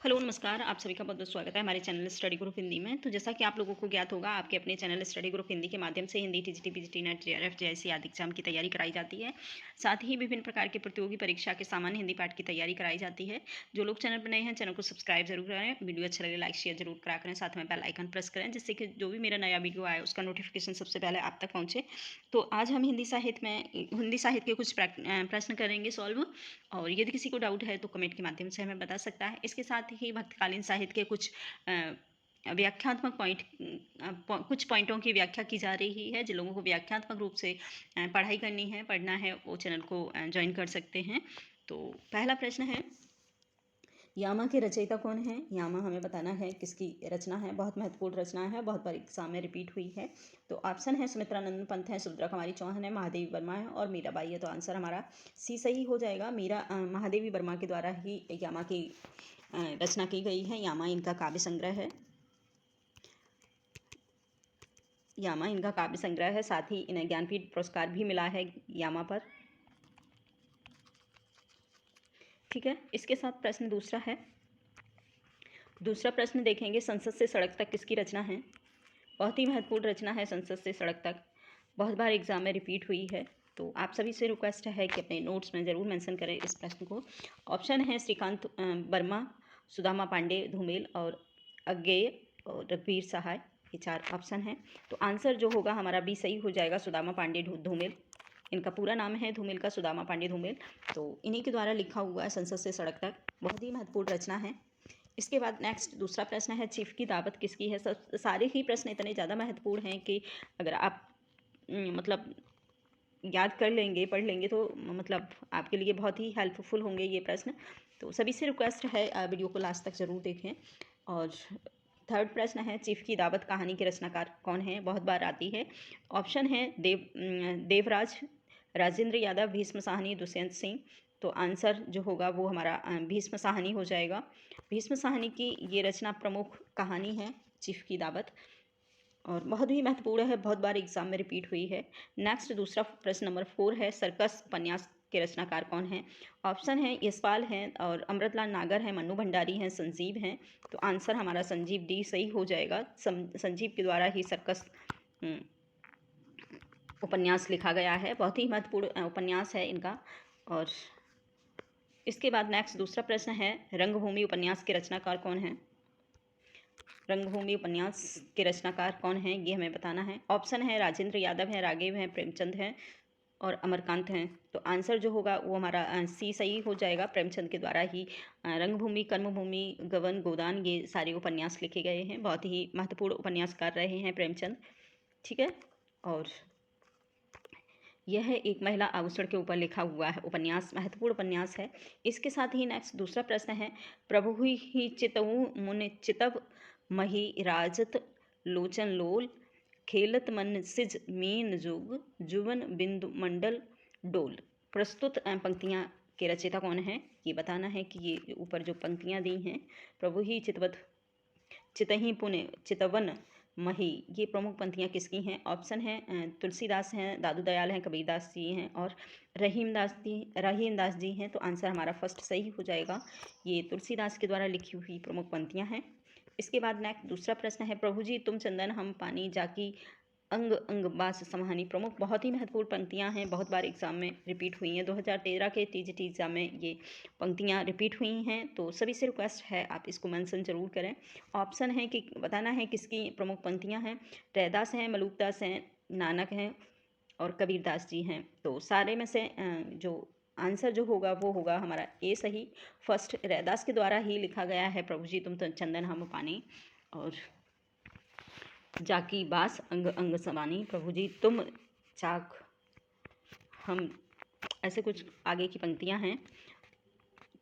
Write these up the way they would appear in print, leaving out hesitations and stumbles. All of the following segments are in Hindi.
हेलो नमस्कार, आप सभी का बहुत-बहुत स्वागत है हमारे चैनल स्टडी ग्रुप हिंदी में। तो जैसा कि आप लोगों को ज्ञात होगा, आपके अपने चैनल स्टडी ग्रुप हिंदी के माध्यम से Hindi, TGT, PGT, net, JRF जैसी आदि एग्जाम की तैयारी कराई जाती है। साथ ही विभिन्न प्रकार के प्रतियोगी परीक्षा के सामान्य हिंदी पाठ की तैयारी कराई जाती है। जो लोग चैनल पर नए हैं, चैनल को सब्सक्राइब जरूर करें, वीडियो अच्छा लगे लाइक शेयर जरूर करा करें, साथ में बेल आइकन प्रेस करें, जिससे कि जो भी मेरा नया वीडियो आए उसका नोटिफिकेशन सबसे पहले आप तक पहुँचे। तो आज हम हिंदी साहित्य के कुछ प्रश्न करेंगे सॉल्व, और यदि किसी को डाउट है तो कमेंट के माध्यम से हमें बता सकता है। इसके साथ ही भक्तकालीन साहित्य के कुछ व्याख्यात्मक कुछ पॉइंटों की व्याख्या की जा रही है। जिन लोगों को व्याख्यात्मक रूप से पढ़ाई करनी है, पढ़ना है, वो चैनल को ज्वाइन कर सकते हैं। तो पहला प्रश्न है, यामा के रचयिता कौन है? यामा हमें बताना है किसकी रचना है। बहुत महत्वपूर्ण रचना है, बहुत बार एग्जाम में रिपीट हुई है। तो ऑप्शन है सुमित्रानंद पंत है, सुभद्रा कुमारी चौहान है, महादेवी वर्मा है और मीराबाई है। तो आंसर हमारा सी सही हो जाएगा। महादेवी वर्मा के द्वारा ही यामा की रचना की गई है। यामा इनका काव्य संग्रह है। यामा इनका काव्य संग्रह है। साथ ही इन्हें ज्ञानपीठ पुरस्कार भी मिला है यामा पर। ठीक है, इसके साथ प्रश्न दूसरा है। दूसरा प्रश्न देखेंगे, संसद से सड़क तक किसकी रचना है? बहुत ही महत्वपूर्ण रचना है संसद से सड़क तक, बहुत बार एग्जाम में रिपीट हुई है। तो आप सभी से रिक्वेस्ट है कि अपने नोट्स में ज़रूर मेंशन करें इस प्रश्न को। ऑप्शन है श्रीकांत वर्मा, सुदामा पांडे धूमेल और अज्ञेय और रघुवीर सहाय। ये 4 ऑप्शन हैं। तो आंसर जो होगा हमारा बी सही हो जाएगा, सुदामा पांडे धूमेल। इनका पूरा नाम है धूमेल का, सुदामा पांडे धूमेल। तो इन्हीं के द्वारा लिखा हुआ है संसद से सड़क तक, बहुत ही महत्वपूर्ण रचना है। इसके बाद नेक्स्ट दूसरा प्रश्न है, चीफ की दावत किसकी है? सारे ही प्रश्न इतने ज़्यादा महत्वपूर्ण हैं कि अगर आप मतलब याद कर लेंगे, पढ़ लेंगे, तो मतलब आपके लिए बहुत ही हेल्पफुल होंगे ये प्रश्न। तो सभी से रिक्वेस्ट है वीडियो को लास्ट तक ज़रूर देखें। और थर्ड प्रश्न है, चीफ की दावत कहानी के रचनाकार कौन है? बहुत बार आती है। ऑप्शन है देवराज, राजेंद्र यादव, भीष्म साहनी, दुष्यंत सिंह। तो आंसर जो होगा वो हमारा भीष्म साहनी हो जाएगा। भीष्म साहनी की ये रचना प्रमुख कहानी है चीफ की दावत, और बहुत ही महत्वपूर्ण है, बहुत बार एग्जाम में रिपीट हुई है। नेक्स्ट दूसरा प्रश्न नंबर 4 है, सर्कस उपन्यास के रचनाकार कौन है? ऑप्शन है यशपाल हैं और अमृतलाल नागर हैं, मन्नू भंडारी हैं, संजीव हैं। तो आंसर हमारा संजीव डी सही हो जाएगा। संजीव के द्वारा ही सर्कस उपन्यास लिखा गया है, बहुत ही महत्वपूर्ण उपन्यास है इनका। और इसके बाद नेक्स्ट दूसरा प्रश्न है, रंगभूमि उपन्यास के रचनाकार कौन है? रंगभूमि उपन्यास के रचनाकार कौन है, ये हमें बताना है। ऑप्शन है राजेंद्र यादव है, राघव हैं, प्रेमचंद हैं और अमरकांत हैं। तो आंसर जो होगा वो हमारा सी सही हो जाएगा। प्रेमचंद के द्वारा ही रंगभूमि, कर्मभूमि, गबन, गोदान ये सारे उपन्यास लिखे गए हैं। बहुत ही महत्वपूर्ण उपन्यासकार रहे हैं प्रेमचंद। ठीक है, और यह एक महिला आभूषण के ऊपर लिखा हुआ है उपन्यास, महत्वपूर्ण उपन्यास है। इसके साथ ही नेक्स्ट दूसरा प्रश्न है, प्रभु ही चितऊ मुन चितव मही राजत लोचन लोल, खेलत मन सिज मीन जुग जुवन बिंदु मंडल डोल। प्रस्तुत पंक्तियां के रचयिता कौन है, ये बताना है कि ये ऊपर जो पंक्तियां दी हैं, प्रभु ही चितवत चितही पुण्य चितवन मही, ये प्रमुख पंक्तियाँ किसकी हैं? ऑप्शन है तुलसीदास हैं, दादू दयाल हैं, कबीरदास जी हैं और रहीमदास जी हैं। तो आंसर हमारा फर्स्ट सही हो जाएगा। ये तुलसीदास के द्वारा लिखी हुई प्रमुख पंक्तियाँ हैं। इसके बाद नेक्स्ट दूसरा प्रश्न है, प्रभु जी तुम चंदन हम पानी जाकी अंग अंग बास समानी। प्रमुख बहुत ही महत्वपूर्ण पंक्तियां हैं, बहुत बार एग्जाम में रिपीट हुई हैं। 2013 के टीजीटी एग्जाम में ये पंक्तियां रिपीट हुई हैं। तो सभी से रिक्वेस्ट है आप इसको मेंशन जरूर करें। ऑप्शन है कि बताना है किसकी प्रमुख पंक्तियां हैं। रैदास हैं, मलूकदास हैं, नानक हैं और कबीरदास जी हैं। तो सारे में से जो आंसर जो होगा वो होगा हमारा ए सही। फर्स्ट रैदास के द्वारा ही लिखा गया है, प्रभु जी तुम चंदन हम पानी, और जाकी बास अंग अंग समानी, प्रभु जी तुम चाक हम, ऐसे कुछ आगे की पंक्तियां हैं,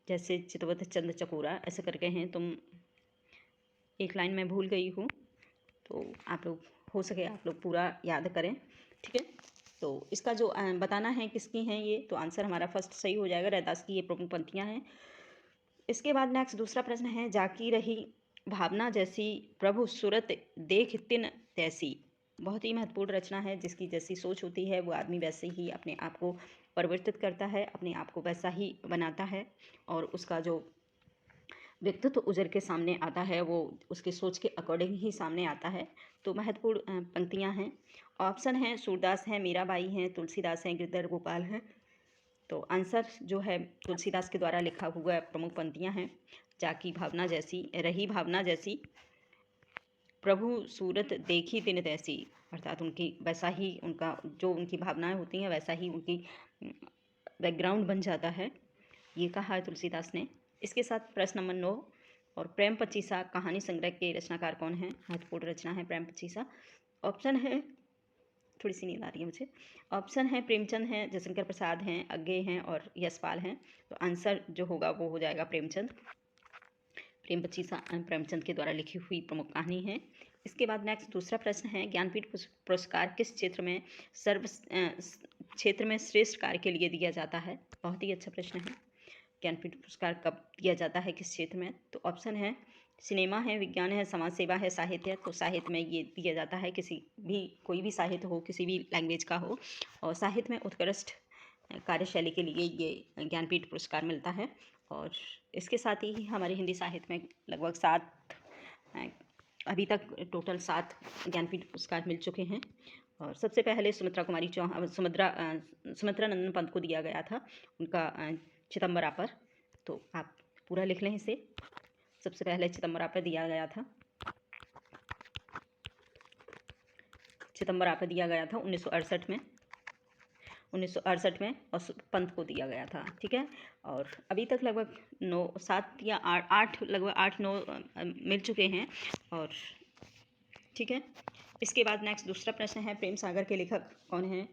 जैसे चितवत चंद चकोरा ऐसे करके हैं। तुम एक लाइन में भूल गई हूँ, तो आप लोग हो सके आप लोग पूरा याद करें। ठीक है, तो इसका जो बताना है किसकी हैं ये, तो आंसर हमारा फर्स्ट सही हो जाएगा। रैदास की ये प्रमुख पंक्तियां हैं। इसके बाद नेक्स्ट दूसरा प्रश्न है, जाकी रही भावना जैसी प्रभु सूरत देख तिन तैसी। बहुत ही महत्वपूर्ण रचना है, जिसकी जैसी सोच होती है वो आदमी वैसे ही अपने आप को परिवर्तित करता है, अपने आप को वैसा ही बनाता है। और उसका जो व्यक्तित्व उजर के सामने आता है, वो उसके सोच के अकॉर्डिंग ही सामने आता है। तो महत्वपूर्ण पंक्तियाँ हैं। ऑप्शन हैं सूरदास हैं, मीराबाई हैं, तुलसीदास हैं, गिरधर गोपाल हैं। तो आंसर जो है तुलसीदास के द्वारा लिखा हुआ प्रमुख पंक्तियाँ हैं। जाकी भावना जैसी, रही भावना जैसी, प्रभु सूरत देखी दिन तैसी, अर्थात उनकी वैसा ही उनका जो उनकी भावनाएं होती हैं वैसा ही उनकी बैकग्राउंड बन जाता है, ये कहा है तुलसीदास ने। इसके साथ प्रश्न नंबर 9, और प्रेम पचीसा कहानी संग्रह के रचनाकार कौन है? महत्वपूर्ण रचना है प्रेम पचीसा। ऑप्शन है, थोड़ी सी नींद आ रही है मुझे। ऑप्शन है प्रेमचंद हैं, जयशंकर प्रसाद हैं, अज्ञे हैं और यशपाल हैं। तो आंसर जो होगा वो हो जाएगा प्रेमचंद। प्रेम पचीसा प्रेमचंद के द्वारा लिखी हुई प्रमुख कहानी है। इसके बाद नेक्स्ट दूसरा प्रश्न है, ज्ञानपीठ पुरस्कार किस क्षेत्र में क्षेत्र में श्रेष्ठ कार्य के लिए दिया जाता है? बहुत ही अच्छा प्रश्न है। ज्ञानपीठ पुरस्कार कब दिया जाता है, किस क्षेत्र में? तो ऑप्शन है सिनेमा है, विज्ञान है, समाज सेवा है, साहित्य है। तो साहित्य में ये दिया जाता है, किसी भी कोई भी साहित्य हो, किसी भी लैंग्वेज का हो, और साहित्य में उत्कृष्ट कार्यशैली के लिए ये ज्ञानपीठ पुरस्कार मिलता है। और इसके साथ ही हमारे हिंदी साहित्य में लगभग 7 अभी तक टोटल 7 ज्ञानपीठ पुरस्कार मिल चुके हैं। और सबसे पहले सुमित्रा नंदन पंत को दिया गया था, उनका चिदंबरा पर। तो आप पूरा लिख लें इसे। सबसे पहले चिदंबरा पर दिया गया था, चिदंबरा पर दिया गया था 1968 में, 1968 में, और पंत को दिया गया था। ठीक है, और अभी तक लगभग 7 या 8 लगभग 8-9 मिल चुके हैं। और ठीक है, इसके बाद नेक्स्ट दूसरा प्रश्न है, प्रेम सागर के लेखक कौन हैं?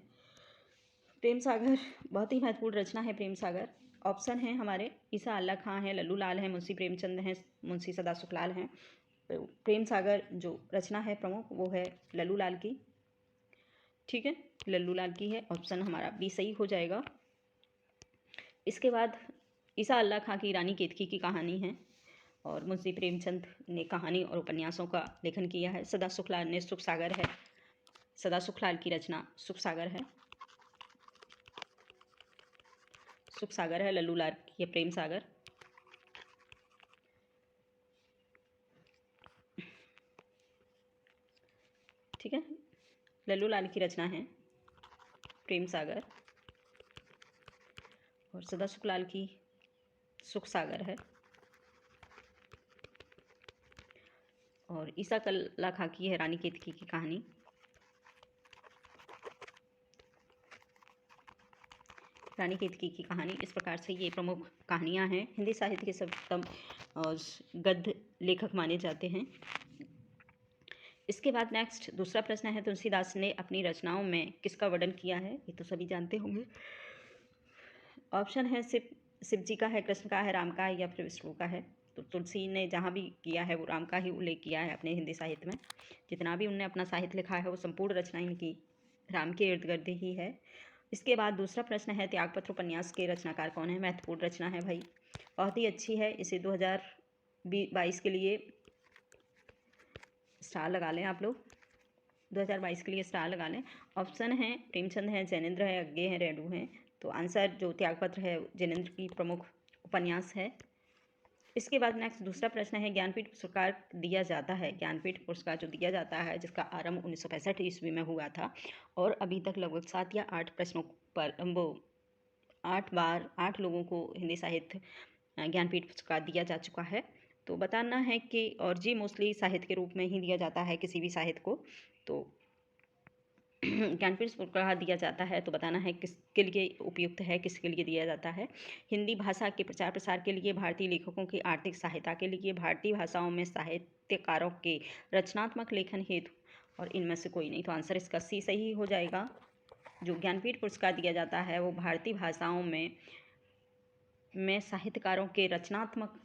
प्रेम सागर बहुत ही महत्वपूर्ण रचना है प्रेम सागर। ऑप्शन है हमारे ईसा अल्लाह खां हैं, लल्लू लाल हैं, मुंशी प्रेमचंद हैं, मुंशी सदा सुखलाल हैं। तो प्रेम सागर जो रचना है प्रमुख वो है लल्लू लाल की। ठीक है, लल्लू लाल की है, ऑप्शन हमारा बी सही हो जाएगा। इसके बाद ईसा अल्लाह खां की रानी केतकी की कहानी है, और मुंशी प्रेमचंद ने कहानी और उपन्यासों का लेखन किया है। सदा सुखलाल ने सुख सागर है, सदा सुखलाल की रचना सुख सागर है, सुख सागर है लल्लू लाल की प्रेम सागर। ठीक है, लल्लू लाल की रचना है प्रेम सागर, और सदा सुखलाल की सुख सागर है, और ईसा अल्लाह खां की है रानी केतकी की कहानी। रानी केतकी की कहानी। इस प्रकार से ये प्रमुख कहानियाँ हैं, हिंदी साहित्य के सर्वोत्तम और गद्य लेखक माने जाते हैं। इसके बाद नेक्स्ट दूसरा प्रश्न है, तुलसीदास ने अपनी रचनाओं में किसका वर्णन किया है? ये तो सभी जानते होंगे। ऑप्शन है शिव जी का है, कृष्ण का है, राम का है, या फिर विष्णु का है। तो तुलसी ने जहाँ भी किया है वो राम का ही उल्लेख किया है अपने हिंदी साहित्य में। जितना भी उनने अपना साहित्य लिखा है वो संपूर्ण रचना इनकी राम के इर्द गिर्द ही है। इसके बाद दूसरा प्रश्न है, त्यागपत्र उपन्यास के रचनाकार कौन है? महत्वपूर्ण रचना है भाई, बहुत ही अच्छी है। इसे 2022 के लिए स्टार लगा लें आप लोग, 2022 के लिए स्टार लगा लें। ऑप्शन है प्रेमचंद है, जैनेन्द्र है, अज्ञे हैं, रेणु हैं। तो आंसर जो त्यागपत्र है जैनेन्द्र की प्रमुख उपन्यास है। इसके बाद नेक्स्ट दूसरा प्रश्न है, ज्ञानपीठ पुरस्कार दिया जाता है, ज्ञानपीठ पुरस्कार जो दिया जाता है जिसका आरंभ 1965 ईस्वी में हुआ था, और अभी तक लगभग 7 या 8 प्रश्नों पर वो 8 लोगों को हिंदी साहित्य ज्ञानपीठ पुरस्कार दिया जा चुका है। तो बताना है कि, और जी मोस्टली साहित्य के रूप में ही दिया जाता है किसी भी साहित्य को। तो ज्ञानपीठ पुरस्कार दिया जाता है तो बताना है किसके लिए उपयुक्त है, किसके लिए दिया जाता है। हिंदी भाषा के प्रचार प्रसार के लिए, भारतीय लेखकों की आर्थिक सहायता के लिए, भारतीय भाषाओं में साहित्यकारों के रचनात्मक लेखन हेतु, और इनमें से कोई नहीं। तो आंसर इसका सी सही हो जाएगा। जो ज्ञानपीठ पुरस्कार दिया जाता है वो भारतीय भाषाओं में साहित्यकारों के रचनात्मक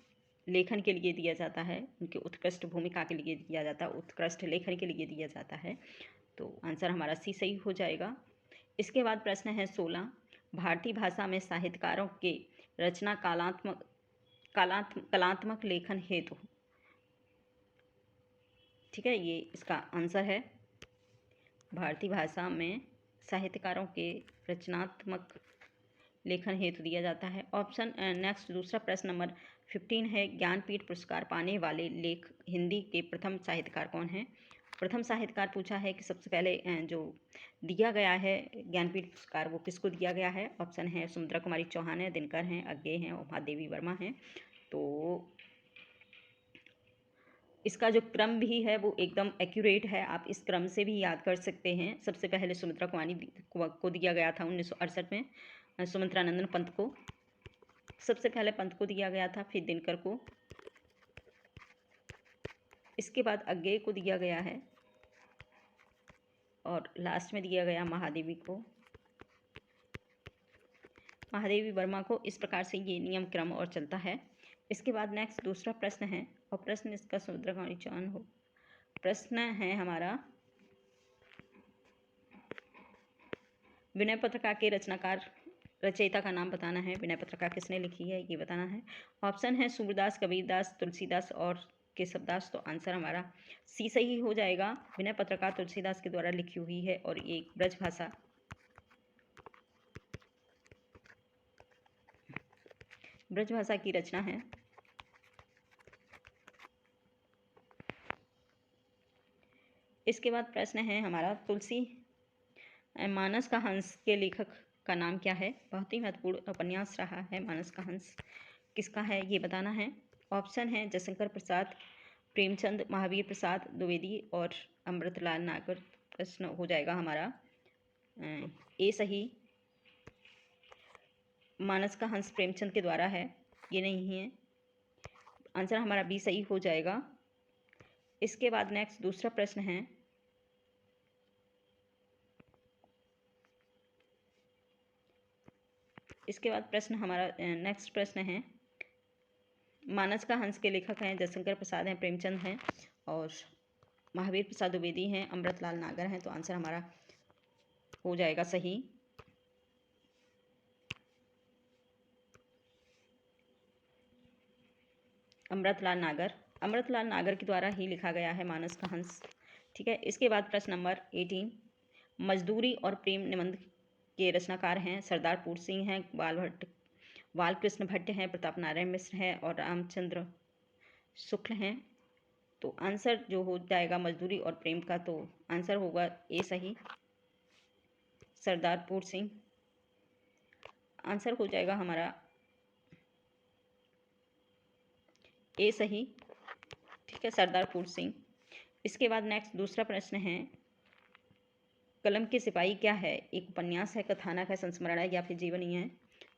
लेखन के लिए दिया जाता है, उनकी उत्कृष्ट भूमिका के लिए दिया जाता है, उत्कृष्ट लेखन के लिए दिया जाता है। तो आंसर हमारा सी सही हो जाएगा। इसके बाद प्रश्न है 16, भारतीय भाषा में साहित्यकारों के रचना कलात्मक लेखन हेतु। ठीक है, ये इसका आंसर है, भारतीय भाषा में साहित्यकारों के रचनात्मक लेखन हेतु दिया जाता है। ऑप्शन नेक्स्ट दूसरा प्रश्न नंबर 15 है ज्ञानपीठ पुरस्कार पाने वाले लेख हिंदी के प्रथम साहित्यकार कौन हैं। प्रथम साहित्यकार पूछा है कि सबसे पहले जो दिया गया है ज्ञानपीठ पुरस्कार वो किसको दिया गया है। ऑप्शन है सुमित्रा कुमारी चौहान है, दिनकर हैं, अज्ञे हैं और महादेवी वर्मा हैं। तो इसका जो क्रम भी है वो एकदम एक्यूरेट है, आप इस क्रम से भी याद कर सकते हैं। सबसे पहले सुमित्रा कुमारी को दिया गया था 1968 में, सुमित्रानंदन पंत को सबसे पहले पंत को दिया गया था, फिर दिनकर को, इसके बाद अज्ञे को दिया गया है और लास्ट में दिया गया महादेवी को, महादेवी वर्मा को। इस प्रकार से ये नियम क्रम और चलता है। इसके बाद नेक्स्ट दूसरा प्रश्न है और प्रश्न इसका सुमित्रा कुमारी चौहान हो। प्रश्न है हमारा विनय पत्रिका के रचनाकार रचयिता का नाम बताना है। विनय पत्रिका किसने लिखी है ये बताना है। ऑप्शन है सूरदास, कबीरदास, तुलसीदास और केशवदास। तो आंसर हमारा सी सही हो जाएगा। विनय पत्रिका तुलसीदास के द्वारा लिखी हुई है और ये एक ब्रज भाषा की रचना है। इसके बाद प्रश्न है हमारा तुलसी मानस का हंस के लेखक का नाम क्या है। बहुत ही महत्वपूर्ण उपन्यास रहा है मानस का हंस, किसका है ये बताना है। ऑप्शन है जयशंकर प्रसाद, प्रेमचंद, महावीर प्रसाद द्विवेदी और अमृतलाल नागर। प्रश्न हो जाएगा हमारा ए सही, मानस का हंस प्रेमचंद के द्वारा है, ये नहीं है। आंसर हमारा बी सही हो जाएगा। इसके बाद नेक्स्ट दूसरा प्रश्न है इसके बाद प्रश्न हमारा नेक्स्ट प्रश्न है मानस का हंस के लेखक हैं जयशंकर प्रसाद हैं, प्रेमचंद हैं और महावीर प्रसाद द्विवेदी हैं, अमृतलाल नागर हैं। तो आंसर हमारा हो जाएगा सही। अमृतलाल नागर के द्वारा ही लिखा गया है मानस का हंस। ठीक है। इसके बाद प्रश्न नंबर 18, मजदूरी और प्रेम निबंध के रचनाकार हैं सरदार पूर सिंह हैं, बालकृष्ण भट्ट हैं, प्रताप नारायण मिश्र हैं और रामचंद्र शुक्ल हैं। तो आंसर जो हो जाएगा मजदूरी और प्रेम का, तो आंसर होगा ए सही, सरदार पूर सिंह। आंसर हो जाएगा हमारा ए सही। ठीक है, सरदार पूर सिंह। इसके बाद नेक्स्ट दूसरा प्रश्न है कलम के सिपाही क्या है। एक उपन्यास है, कथानक है, संस्मरण है या फिर जीवनी है।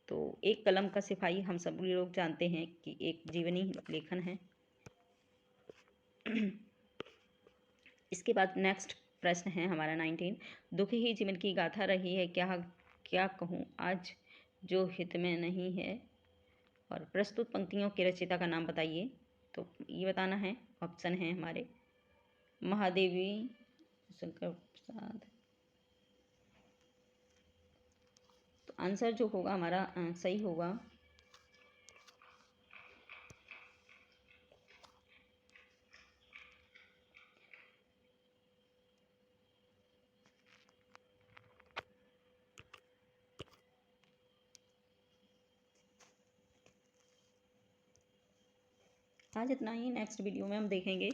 तो एक कलम का सिपाही हम सब लोग जानते हैं कि एक जीवनी लेखन है। इसके बाद नेक्स्ट प्रश्न है हमारा 19, दुखी ही जीवन की गाथा रही है, क्या क्या कहूँ आज जो हित में नहीं है। और प्रस्तुत पंक्तियों के रचयिता का नाम बताइए। तो ये बताना है। ऑप्शन है हमारे महादेवी, शंकर प्रसाद। तो आंसर जो होगा हमारा सही होगा आज इतना ही। नेक्स्ट वीडियो में हम देखेंगे